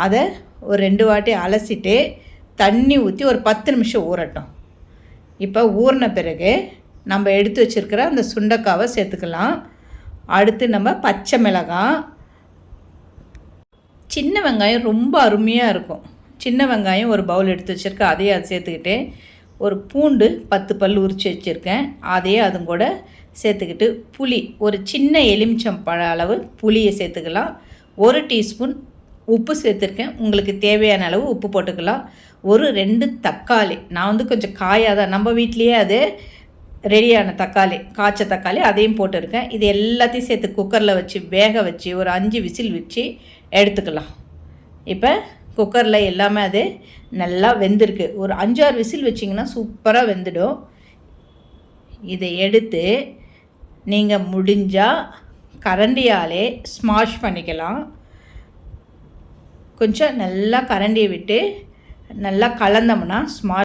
அதை ஒரு 2 வாட்டி அலசிட்டு தண்ணி ஊற்றி ஒரு 10 நிமிஷம் ஊறட்டும். இப்போ ஊறின பிறகு நம்ம எடுத்து வச்சுருக்கிற அந்த சுண்டைக்காவை சேர்த்துக்கலாம். அடுத்து நம்ம பச்சை மிளகாய், சின்ன வெங்காயம் ரொம்ப அருமையாக இருக்கும். சின்ன வெங்காயம் ஒரு பவுல் எடுத்து வச்சுருக்கேன், அதையே அதை சேர்த்துக்கிட்டு ஒரு பூண்டு 10 பல் உரித்து வச்சுருக்கேன், அதையே அதுவும் கூட சேர்த்துக்கிட்டு புளி ஒரு சின்ன எலுமிச்சம்பழ அளவு புளியை சேர்த்துக்கலாம். 1 டீஸ்பூன் உப்பு சேர்த்துருக்கேன், உங்களுக்கு தேவையான அளவு உப்பு போட்டுக்கலாம். ஒரு 2 தக்காளி, நான் கொஞ்சம் காயாக தான், நம்ம வீட்லேயே அது ரெடியான தக்காளி, காய்ச்ச தக்காளி அதையும் போட்டுருக்கேன். இது எல்லாத்தையும் சேர்த்து குக்கரில் வச்சு வேக வச்சு ஒரு 5 விசில் வச்சு எடுத்துக்கலாம். இப்போ குக்கரில் எல்லாமே அது நல்லா வெந்திருக்கு. ஒரு 5-6 விசில் வச்சிங்கன்னா சூப்பராக வெந்துடும். இதை எடுத்து நீங்கள் முடிஞ்சால் கரண்டியாலே ஸ்மாஷ் பண்ணிக்கலாம். கொஞ்சம் நல்லா கரண்டியை விட்டு நல்லா கலந்தோம்னா